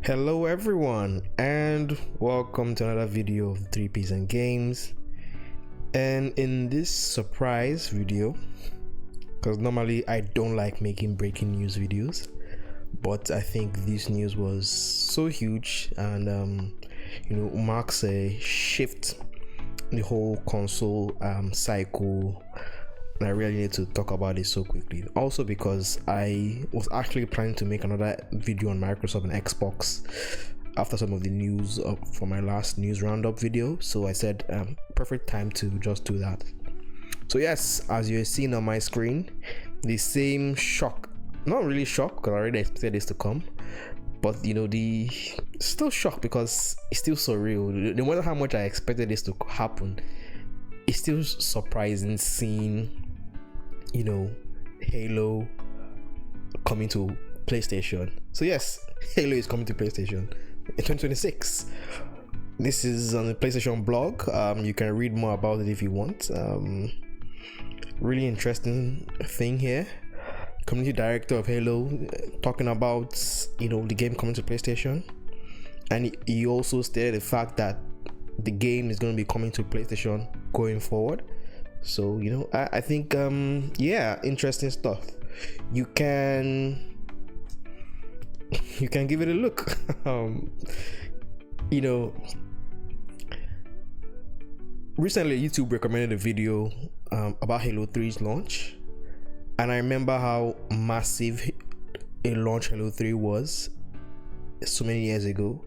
Hello everyone and welcome to another video of 3Ps and Games. And in this surprise video, because normally I don't like making breaking news videos, but I think this news was so huge and marks a shift in the whole console cycle. And I really need to talk about it so quickly. Also because I was actually planning to make another video on Microsoft and Xbox after some of the news for my last news roundup video. So I said perfect time to just do that. So yes, as you're seeing on my screen, the same shock, not really shock because I already expected this to come, but the still shock because it's still surreal. No matter how much I expected this to happen, it's still surprising seeing Halo coming to PlayStation. So yes, Halo is coming to PlayStation in 2026. This is on the PlayStation blog. You can read more about it if you want. Really interesting thing here. Community director of Halo talking about the game coming to PlayStation, and he also stated the fact that the game is going to be coming to PlayStation going forward. So I think interesting stuff. You can give it a look. Recently YouTube recommended a video about Halo 3's launch, and I remember how massive a launch Halo 3 was so many years ago.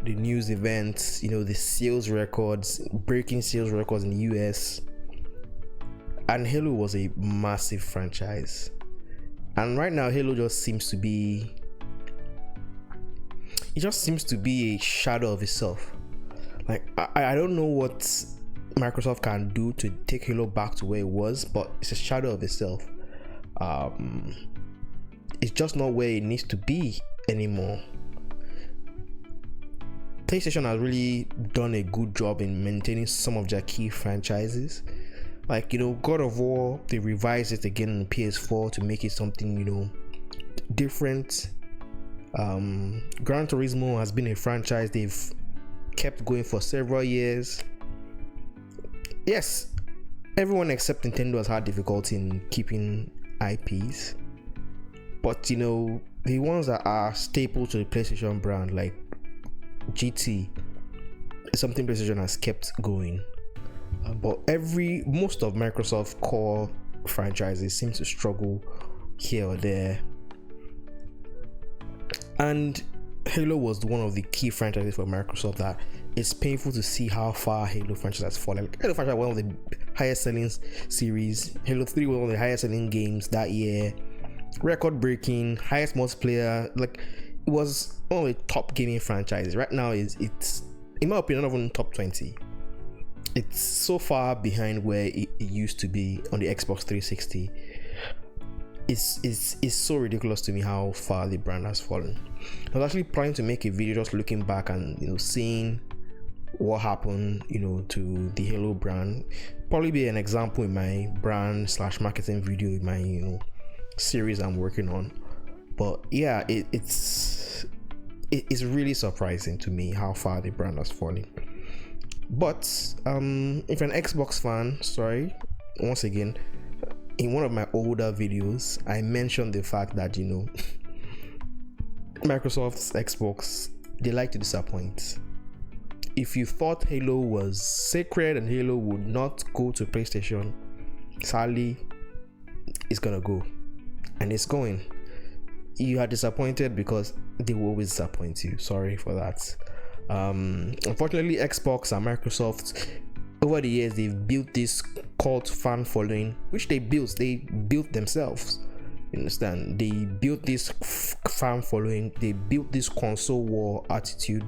The news events, the sales records, breaking sales records in the US. And Halo was a massive franchise. And right now Halo just seems to be a shadow of itself. Like I don't know what Microsoft can do to take Halo back to where it was, but it's a shadow of itself. It's just not where it needs to be anymore. PlayStation has really done a good job in maintaining some of their key franchises. Like God of War, they revised it again on PS4 to make it something different. Gran Turismo has been a franchise they've kept going for several years. Yes, everyone except Nintendo has had difficulty in keeping IPs, but the ones that are staple to the PlayStation brand, like GT, is something PlayStation has kept going. But most of Microsoft core franchises seem to struggle here or there, and Halo was one of the key franchises for Microsoft that it's painful to see how far Halo franchise has fallen. Like, Halo franchise was one of the highest selling series. Halo 3 was one of the highest selling games that year, record breaking, highest multiplayer. Like, it was one of the top gaming franchises. Right now it's in my opinion not even top 20. It's so far behind where it used to be on the Xbox 360. It's so ridiculous to me how far the brand has fallen. I was actually planning to make a video just looking back and seeing what happened to the Halo brand. Probably be an example in my brand / marketing video in my series I'm working on. But yeah, it's really surprising to me how far the brand has fallen. But if you're an Xbox fan, sorry, once again, in one of my older videos I mentioned the fact that Microsoft's Xbox, they like to disappoint. If you thought Halo was sacred and Halo would not go to PlayStation, sadly it's gonna go, and it's going. You are disappointed because they will always disappoint you. Sorry for that. Unfortunately, Xbox and Microsoft, over the years, they've built this cult fan following, which they built themselves. You understand? They built this fan following. They built this console war attitude.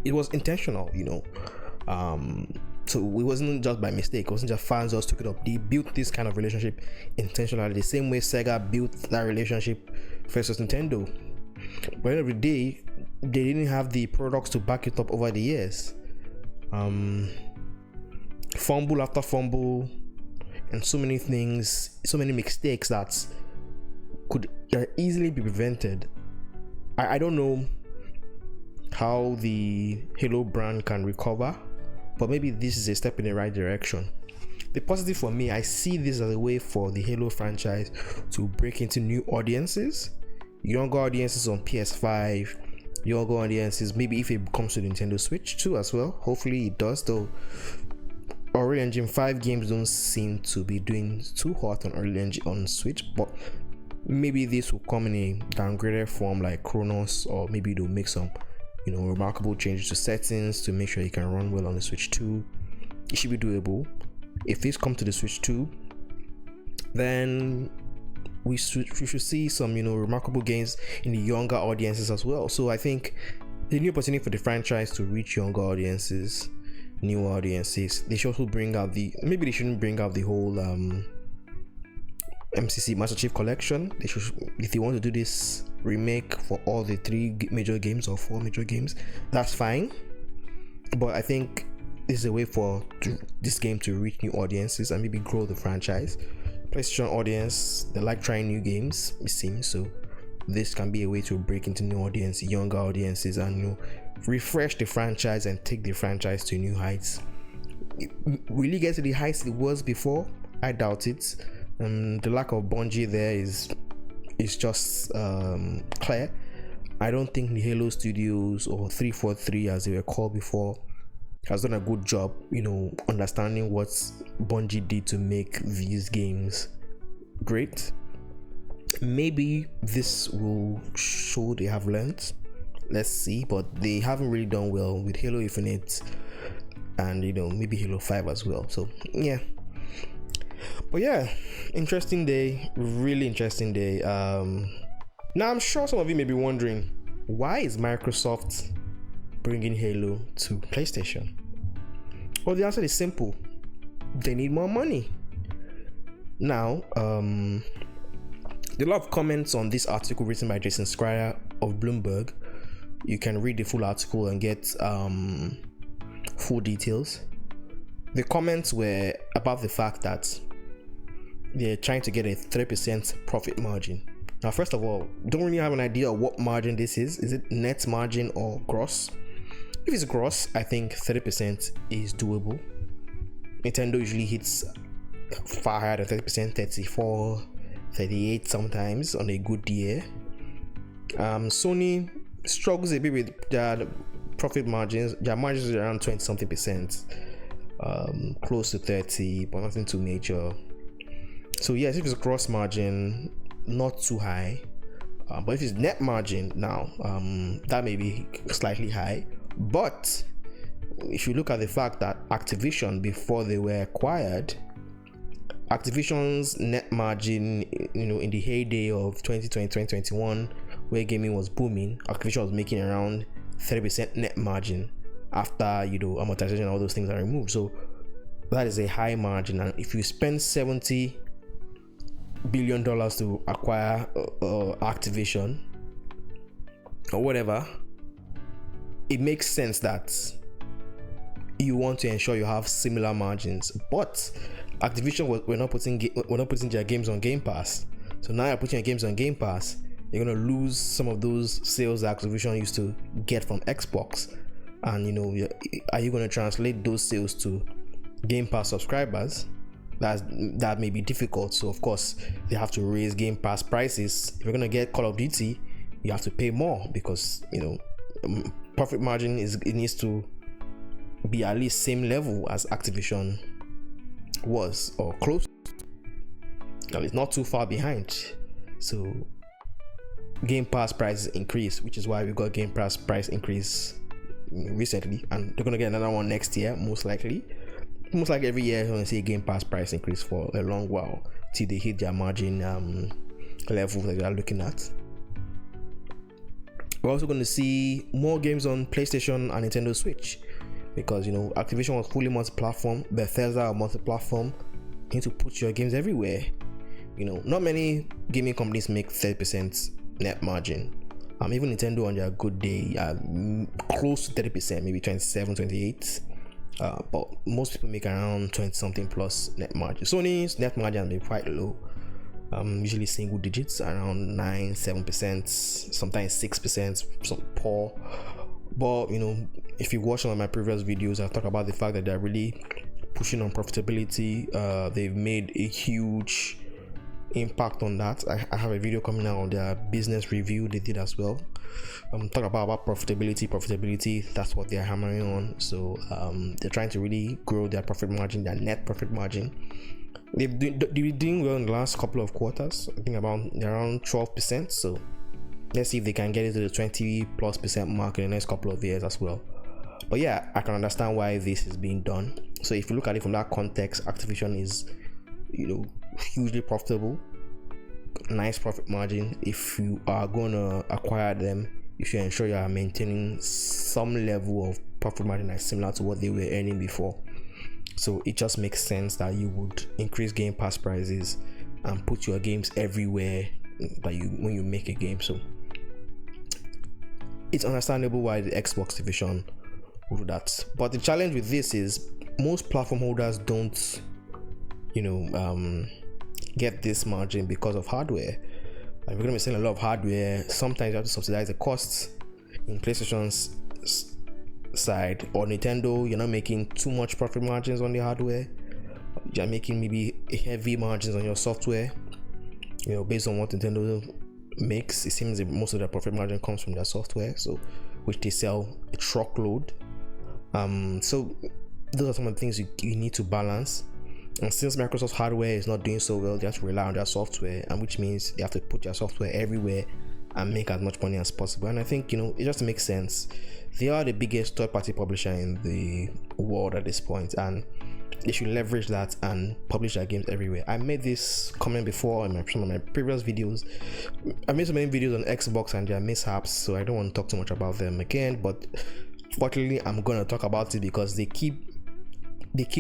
It was intentional, so it wasn't just by mistake. It wasn't just fans just took it up. They built this kind of relationship intentionally, the same way Sega built that relationship versus Nintendo. But at the end of the day, they didn't have the products to back it up over the years. Fumble after fumble, and so many things, so many mistakes that could easily be prevented. I don't know how the Halo brand can recover, but maybe this is a step in the right direction. The positive for me, I see this as a way for the Halo franchise to break into new audiences, younger audiences on PS5, younger audiences, maybe if it comes to Nintendo Switch too as well. Hopefully it does, though Unreal Engine 5 games don't seem to be doing too hot on Unreal Engine on Switch, but maybe this will come in a downgraded form like Chronos, or maybe they'll make some remarkable changes to settings to make sure it can run well on the Switch 2. It should be doable. If this comes to the Switch 2, then we should see some remarkable gains in the younger audiences as well. So I think the new opportunity for the franchise to reach younger audiences, new audiences. They should also bring out maybe they shouldn't bring out the whole MCC Master Chief Collection. They should, if they want to do this remake for all the 3 major games or 4 major games, that's fine. But I think this is a way for this game to reach new audiences and maybe grow the franchise. PlayStation audience, they like trying new games, it seems, so this can be a way to break into new audience, younger audiences, and refresh the franchise and take the franchise to new heights. Will it get to the heights it was before? I doubt it. The lack of Bungie there is just clear. I don't think the Halo Studios, or 343 as they were called before, has done a good job understanding what Bungie did to make these games great. Maybe this will show they have learned. Let's see, but they haven't really done well with Halo Infinite and maybe Halo 5 as well. So yeah, but yeah, interesting day, really interesting day. Now I'm sure some of you may be wondering, why is Microsoft bringing Halo to PlayStation? Well, the answer is simple: they need more money. Now there are a lot of comments on this article written by Jason Schreier of Bloomberg. You can read the full article and get full details. The comments were about the fact that they're trying to get a 3% profit margin. Now, first of all, don't really have an idea of what margin this is. Is it net margin or gross? If it's gross, I think 30% is doable. Nintendo usually hits far higher than 30%, 34, 38 sometimes on a good year. Sony struggles a bit with their profit margins. Their margins are around 20 something percent, close to 30, but nothing too major. So yes, if it's gross margin, not too high, but if it's net margin now, that may be slightly high. But if you look at the fact that Activision, before they were acquired, Activision's net margin, in the heyday of 2020, 2021, where gaming was booming, Activision was making around 30% net margin after amortization and all those things are removed. So that is a high margin, and if you spend $70 billion to acquire Activision or whatever, it makes sense that you want to ensure you have similar margins. But Activision we're not putting their games on Game Pass. So now you're putting your games on Game Pass, you're gonna lose some of those sales that Activision used to get from Xbox. And are you gonna translate those sales to Game Pass subscribers? That may be difficult. So of course they have to raise Game Pass prices. If you're gonna get Call of Duty, you have to pay more, because profit margin it needs to be at least same level as Activision was, or close. Now it's not too far behind. So Game Pass prices increase, which is why we got Game Pass price increase recently, and they're gonna get another one next year, most likely. Most like every year, you're gonna see a Game Pass price increase for a long while till they hit their margin level that they are looking at. We're also going to see more games on PlayStation and Nintendo Switch, because Activision was fully multi-platform, Bethesda are multi-platform. You need to put your games everywhere. Not many gaming companies make 30% net margin. Even Nintendo on their good day are close to 30%, maybe 27, 28. But most people make around 20 something plus net margin. Sony's net margin is quite low, usually single digits, around 9-7%, sometimes 6%, some poor But if you watch some of my previous videos, I talk about the fact that they're really pushing on profitability. They've made a huge impact on that. I have a video coming out on their business review they did as well. Talk about profitability. That's what they're hammering on. So they're trying to really grow their profit margin, their net profit margin. They've been doing well in the last couple of quarters. I think around 12%. So let's see if they can get it to the 20+% mark in the next couple of years as well. But yeah, I can understand why this is being done. So if you look at it from that context, Activision is hugely profitable, nice profit margin. If you are going to acquire them, you should ensure you are maintaining some level of profit margin that's similar to what they were earning before. So it just makes sense that you would increase Game Pass prices and put your games everywhere that when you make a game. So it's understandable why the Xbox division will do that. But the challenge with this is most platform holders don't get this margin because of hardware. Like, we're going to be selling a lot of hardware. Sometimes you have to subsidize the costs. In PlayStation's side or Nintendo, you're not making too much profit margins on the hardware. You're making maybe heavy margins on your software. Based on what Nintendo makes, it seems that most of their profit margin comes from their software, so which they sell a truckload. So those are some of the things you need to balance. And since Microsoft's hardware is not doing so well, they have to rely on their software, and which means they have to put their software everywhere and make as much money as possible. And I think it just makes sense. They are the biggest third-party publisher in the world at this point, and they should leverage that and publish their games everywhere. I made this comment before in some of my previous videos. I made so many videos on Xbox and their mishaps, so I don't want to talk too much about them again. But fortunately, I'm gonna talk about it because they keep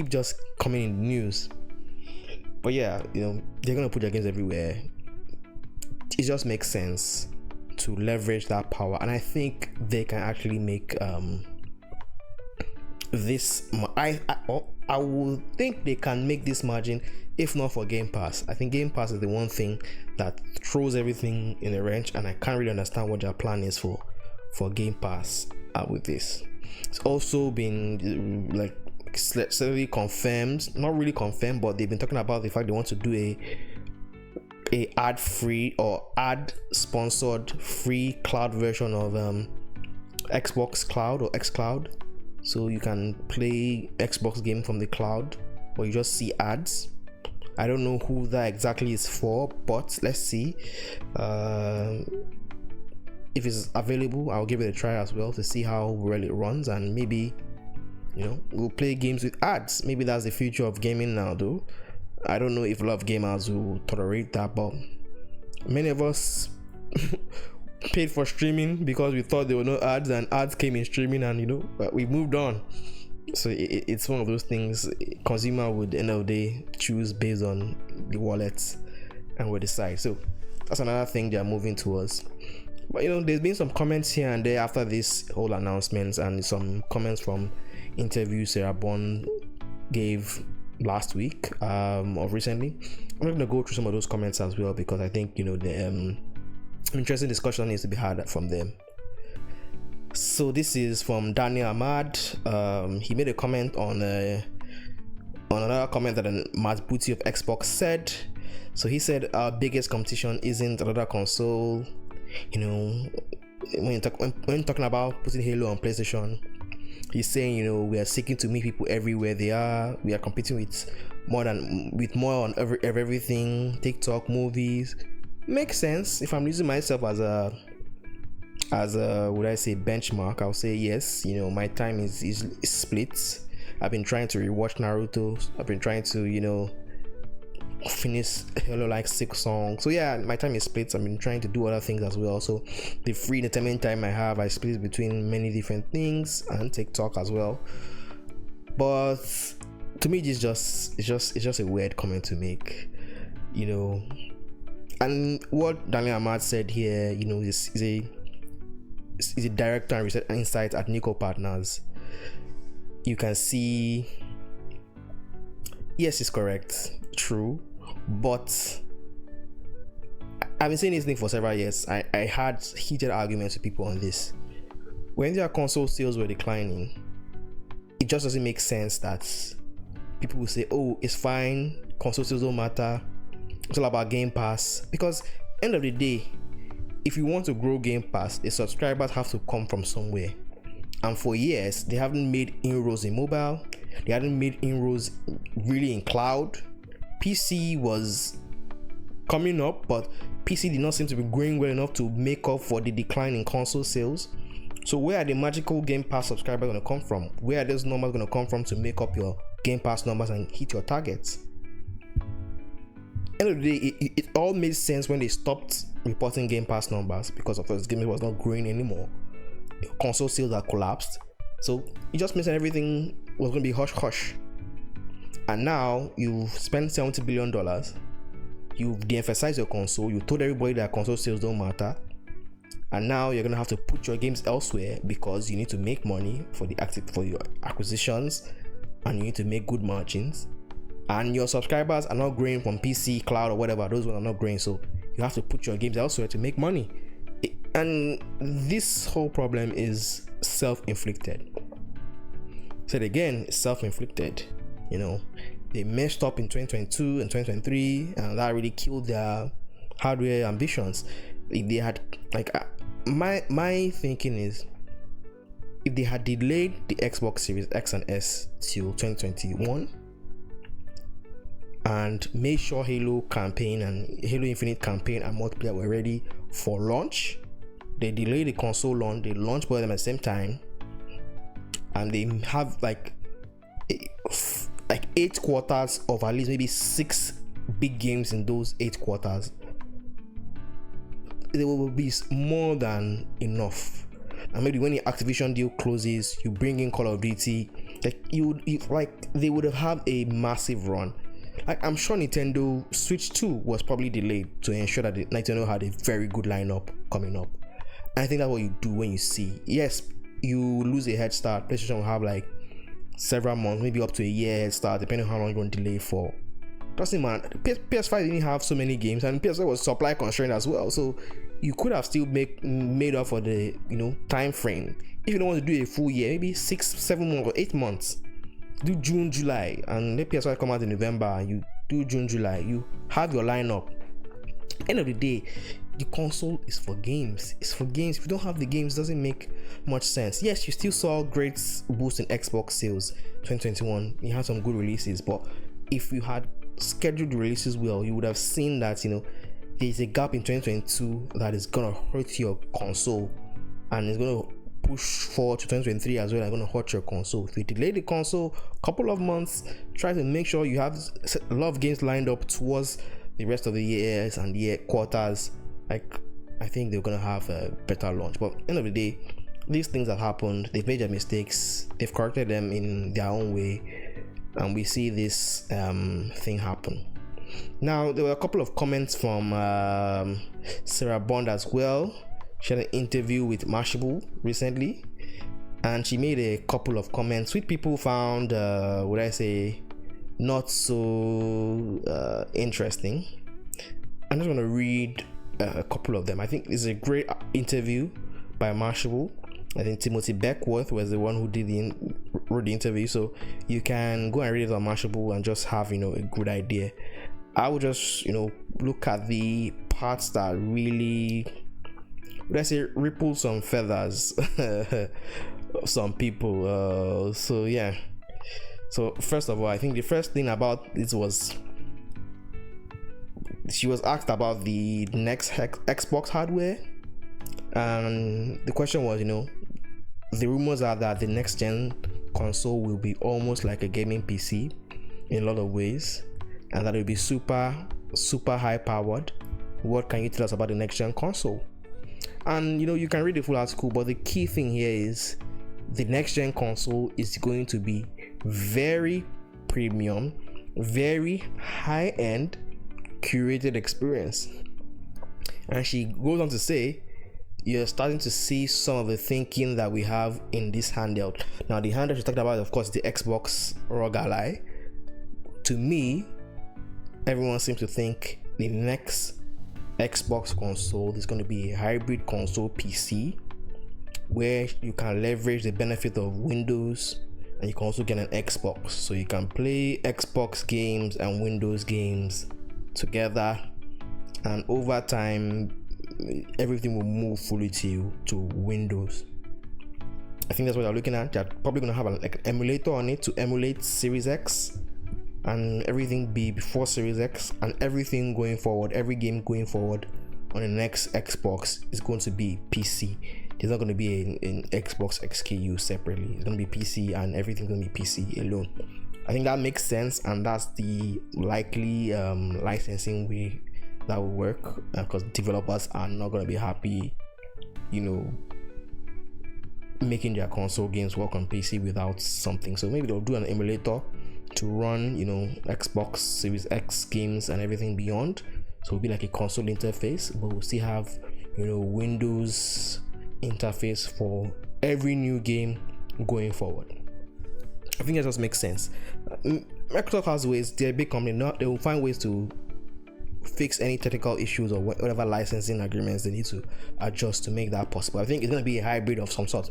just coming in the news. But yeah, they're gonna put their games everywhere. It just makes sense to leverage that power, and I think they can actually make this. I would think they can make this margin, if not for Game Pass. I think Game Pass is the one thing that throws everything in a wrench, and I can't really understand what their plan is for Game Pass with this. It's also been slightly confirmed, not really confirmed, but they've been talking about the fact they want to do a ad-free or ad-sponsored free cloud version of Xbox Cloud or xCloud, so you can play Xbox game from the cloud, or you just see ads. I don't know who that exactly is for, but let's see. If it's available, I'll give it a try as well to see how well it runs, and maybe we'll play games with ads. Maybe that's the future of gaming now, though. I don't know if a lot of gamers will tolerate that, but many of us paid for streaming because we thought there were no ads, and ads came in streaming, and we moved on. So it's one of those things. Consumer would, end of the day, choose based on the wallets and we decide. So that's another thing they're moving towards. But there's been some comments here and there after this whole announcement, and some comments from interviews Sarah Bond gave last week or recently. I'm going to go through some of those comments as well, because I think the interesting discussion needs to be had from them. So this is from Daniel Ahmad. He made a comment on another comment that Matt Booty of Xbox said. So he said our biggest competition isn't another console. When talking about putting Halo on PlayStation, he's saying we are seeking to meet people everywhere they are. We are competing with more on everything. TikTok, movies. Makes sense. If I'm using myself as a would I say benchmark, I'll say yes. My time is split. I've been trying to rewatch Naruto. I've been trying to finish Halo like 6 songs. So yeah, my time is split. I've been trying to do other things as well. So the free determined time I have, I split between many different things and TikTok as well. But to me, it's just a weird comment to make, And what Daniel Ahmad said here, is a director and research insight at Nico Partners. You can see, yes, it's correct, true, but I've been saying this thing for several years. I had heated arguments with people on this. when their console sales were declining, it just doesn't make sense that people will say, oh, it's fine, console sales don't matter, it's all about Game Pass. Because end of the day, if you want to grow Game Pass, the subscribers have to come from somewhere. And for years, they haven't made inroads in mobile. They hadn't made inroads really in cloud. PC was coming up, but PC did not seem to be growing well enough to make up for the decline in console sales. So where are the magical Game Pass subscribers going to come from? Where are those numbers going to come from to make up your Game Pass numbers and hit your targets? End of the day, it all made sense when they stopped reporting Game Pass numbers, because of course Game Pass was not growing anymore. Console sales had collapsed, so it just means that everything was going to be hush hush. And now you've spent $70 billion, you've de-emphasized your console, you told everybody that console sales don't matter, and now you're going to have to put your games elsewhere because you need to make money for your acquisitions, and you need to make good margins, and your subscribers are not growing from PC, cloud, or whatever. Those ones are not growing, so you have to put your games elsewhere to make money. And this whole problem is self-inflicted. Said again, it's self-inflicted. They messed up in 2022 and 2023, and that really killed their hardware ambitions. If they had, my thinking is, if they had delayed the Xbox Series X and S till 2021 and made sure Halo campaign and Halo Infinite campaign and multiplayer were ready for launch, they delayed the console launch, they launched both of them at the same time, and they have like 8 quarters of at least maybe 6 big games in those 8 quarters. There will be more than enough. And maybe when the Activision deal closes, you bring in Call of Duty, they would have had a massive run. I'm sure Nintendo Switch 2 was probably delayed to ensure that Nintendo had a very good lineup coming up. And I think that's what you do when you see, yes, you lose a head start. PlayStation will have like several months, maybe up to a year head start, depending on how long you're going to delay for. Doesn't matter. PS5 didn't have so many games, and PS5 was supply constrained as well, so you could have still made up for the time frame. If you don't want to do a full year, maybe 6, 7 months or 8 months, do June, July, and let PS5 come out in November, and you do June, July, you have your lineup. End of the day, the console is for games. It's for games. If you don't have the games, it doesn't make much sense. Yes, you still saw great boost in Xbox sales 2021. You had some good releases, but if you had scheduled the releases well, you would have seen that there's a gap in 2022 that is gonna hurt your console, and it's gonna push forward to 2023 as well. I'm gonna hurt your console. If you delay the console a couple of months, try to make sure you have a lot of games lined up towards the rest of the years and year quarters. I think they're gonna have a better launch. But end of the day, these things have happened. They've made their mistakes. They've corrected them in their own way, and we see this thing happen. Now, there were a couple of comments from Sarah Bond as well. She had an interview with Mashable recently, and she made a couple of comments which people found, not so interesting. I'm just going to read a couple of them. I think this is a great interview by Mashable. I think Timothy Beckworth was the one who wrote the interview, so you can go and read it on Mashable and just have a good idea. I would just look at the parts that really, ripple some feathers of some people. So yeah. So first of all, I think the first thing about this was she was asked about the next Xbox hardware, and the question was, the rumors are that the next gen console will be almost like a gaming PC in a lot of ways, and that it will be super high powered. What can you tell us about the next gen console? And you can read the full article, but the key thing here is the next gen console is going to be very premium, very high end, curated experience. And she goes on to say, you're starting to see some of the thinking that we have in this handheld. Now, the handheld she talked about, of course, the Xbox ROG Ally. To me, everyone seems to think the next Xbox console is going to be a hybrid console PC where you can leverage the benefit of Windows, and you can also get an Xbox, so you can play Xbox games and Windows games together, and over time everything will move fully to Windows. I think that's what they're looking at. They're probably going to have an emulator on it to emulate Series X, and everything be before Series X, and everything going forward, every game going forward on the next Xbox is going to be PC. There's not going to be an Xbox XKU separately. It's going to be PC, and everything's going to be PC alone. I think that makes sense, and that's the likely licensing way that will work, because developers are not going to be happy, making their console games work on PC without something. So maybe they'll do an emulator to run Xbox Series X games and everything beyond, so it'll be like a console interface, but we'll still have Windows interface for every new game going forward. I think that just makes sense. Microsoft has ways. They're a big company, they will find ways to fix any technical issues or whatever licensing agreements they need to adjust to make that possible. I think it's going to be a hybrid of some sort.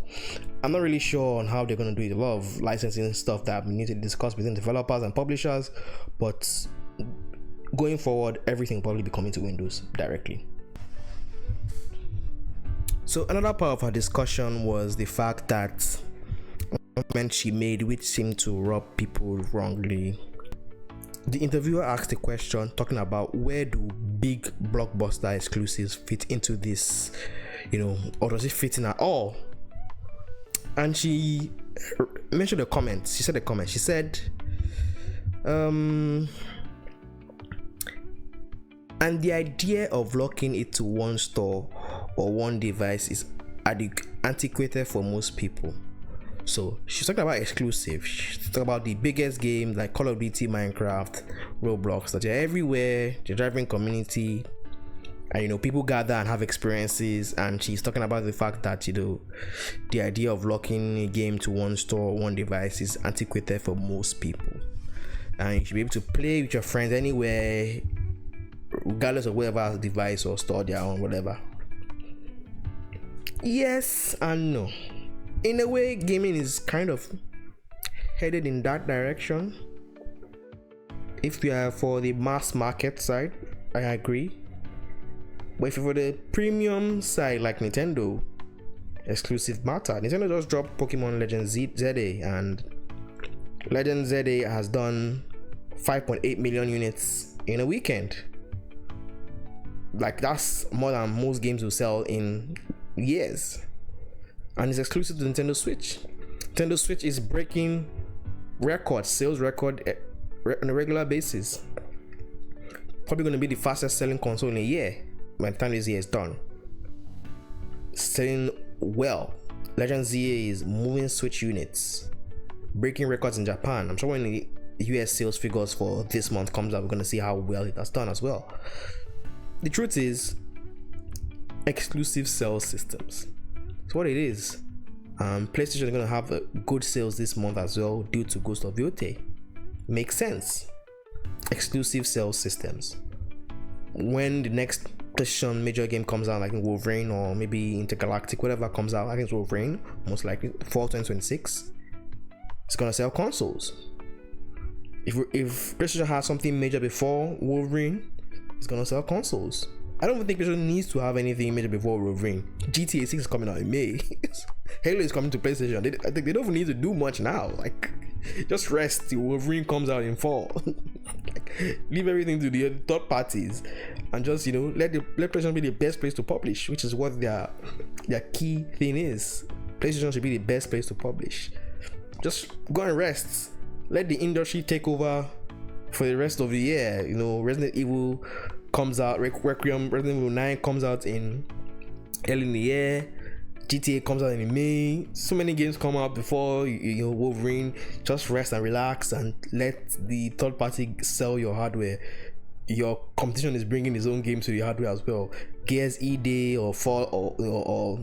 I'm not really sure on how they're going to do it. A lot of licensing stuff that we need to discuss between developers and publishers, but going forward, everything will probably be coming to Windows directly. So another part of our discussion was the fact that a comment she made which seemed to rub people wrongly. The interviewer asked a question talking about where do big blockbuster exclusives fit into this, or does it fit in at all? And she mentioned a comment. She said a comment. She said, and the idea of locking it to one store or one device is antiquated for most people. So she's talking about exclusive. She's talking about the biggest games like Call of Duty, Minecraft, Roblox, that they're everywhere. They're driving community, and people gather and have experiences. And she's talking about the fact that the idea of locking a game to one store, one device is antiquated for most people, and you should be able to play with your friends anywhere, regardless of whatever device or store they are on, whatever. Yes and no. In a way, gaming is kind of headed in that direction. If you are for the mass market side, I agree. But if you're for the premium side, like Nintendo, exclusive matter. Nintendo just dropped Pokemon Legends ZA, and Legends ZA has done 5.8 million units in a weekend. Like, that's more than most games will sell in years. And it's exclusive to Nintendo Switch. Nintendo Switch is breaking sales record on a regular basis. Probably going to be the fastest selling console in a year by the time this year is done. Selling well. Legend ZA is moving Switch units, breaking records in Japan. I'm sure when the US sales figures for this month comes out, we're going to see how well it has done as well. The truth is, exclusive sales systems. It's what it is. PlayStation is going to have good sales this month as well due to Ghost of Yotei. Makes sense. Exclusive sales systems. When the next PlayStation major game comes out, like Wolverine or maybe Intergalactic, whatever comes out, I think it's Wolverine, most likely, fall 2026, it's going to sell consoles. If PlayStation has something major before Wolverine, it's going to sell consoles. I don't think PlayStation needs to have anything major before Wolverine. GTA 6 is coming out in May. Halo is coming to PlayStation. I think they don't need to do much now. Like, just rest till Wolverine comes out in fall. Leave everything to the third parties, and just let PlayStation be the best place to publish, which is what their key thing is. PlayStation should be the best place to publish. Just go and rest. Let the industry take over for the rest of the year. Resident Evil comes out, Resident Evil 9 comes out in early in the year, GTA comes out in May. So many games come out before Wolverine. Just rest and relax and let the third party sell your hardware. Your competition is bringing its own games to the hardware as well. Gears E-Day or Fall or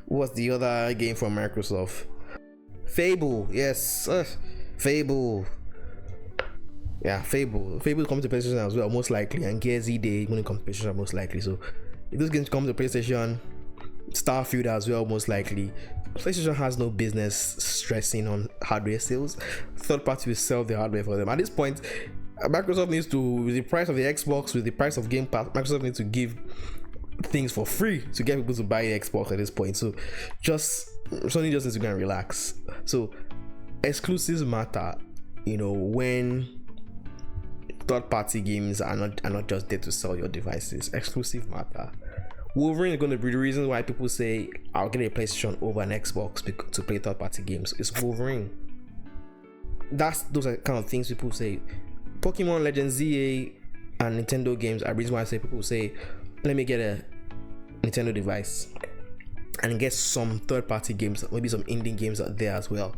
what's the other game from Microsoft? Fable, yes, Fable. Yeah, Fable is coming to PlayStation as well, most likely, and Gears E-Day is going to come to PlayStation most likely. So if those games come to PlayStation, Starfield as well, most likely. PlayStation has no business stressing on hardware sales. Third party will sell the hardware for them. At this point, Microsoft needs to, with the price of the Xbox, with the price of Game Pass, Microsoft needs to give things for free to get people to buy the Xbox at this point. So Sony just needs to go and relax. So exclusives matter, when third-party games are not just there to sell your devices. Exclusive matter. Wolverine is going to be the reason why people say I'll get a PlayStation over an Xbox to play third-party games. It's Wolverine. Those are the kind of things people say. Pokemon Legends, ZA, and Nintendo games are the reason why I say people say, let me get a Nintendo device and get some third-party games, maybe some indie games out there as well.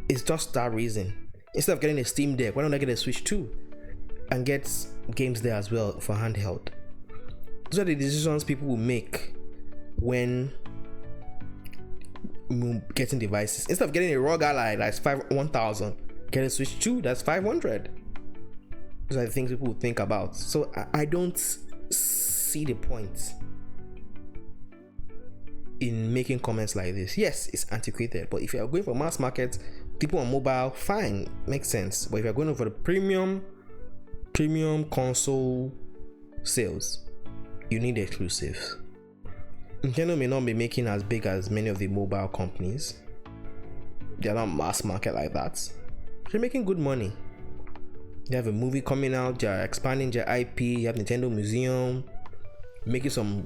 It's just that reason. Instead of getting a Steam Deck, why don't I get a Switch 2 and get games there as well for handheld? Those are the decisions people will make when getting devices. Instead of getting a ROG Ally that's 1,000, get a Switch 2 that's 500. Those are the things people will think about. So I don't see the point in making comments like this. Yes, it's antiquated, but if you're going for mass market, people on mobile, fine, makes sense. But if you're going for the premium console sales, you need exclusives. Nintendo may not be making as big as many of the mobile companies. They're not mass market like that. They're making good money. They have a movie coming out, they're expanding their IP, you have Nintendo Museum, making some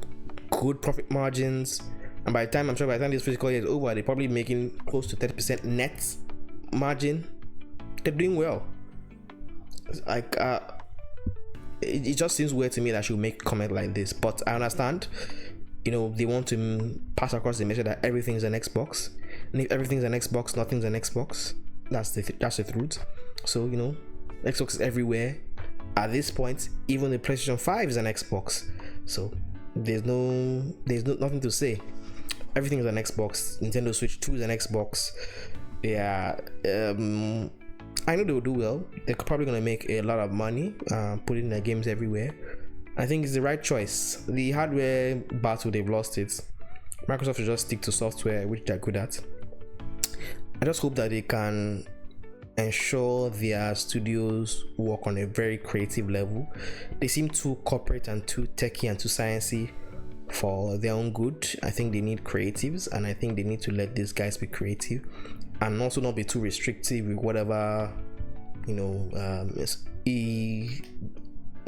good profit margins. And by the time this fiscal year is over, they're probably making close to 30% net margin. They're doing well. Like it just seems weird to me that she would make a comment like this, but I understand. They want to pass across the message that everything's an Xbox, and if everything's an Xbox, nothing's an Xbox. That's the truth. So Xbox is everywhere. At this point, even the PlayStation 5 is an Xbox. So there's nothing to say. Everything is an Xbox. Nintendo Switch 2 is an Xbox. Yeah, I know they'll do well. They're probably gonna make a lot of money putting their games everywhere. I think it's the right choice. The hardware battle, they've lost it. Microsoft should just stick to software, which they're good at. I just hope that they can ensure their studios work on a very creative level. They seem too corporate and too techy and too sciencey for their own good. I think they need creatives, and I think they need to let these guys be creative and also not be too restrictive with whatever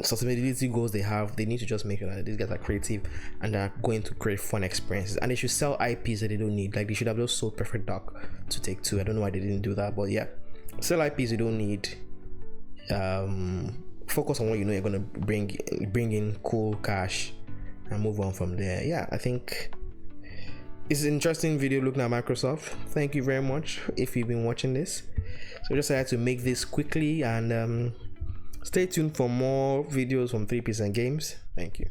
sustainability goals they have. They need to just make sure that these guys are creative and are going to create fun experiences, and they should sell IPs that they don't need. Like they should have just sold Perfect Dark to Take-Two. I don't know why they didn't do that, but yeah, sell IPs you don't need. Focus on what you're going to bring in cool cash and move on from there. Yeah, I think it's an interesting video looking at Microsoft. Thank you very much if you've been watching this. So just had to make this quickly, and stay tuned for more videos from 3 Piece and Games. Thank you.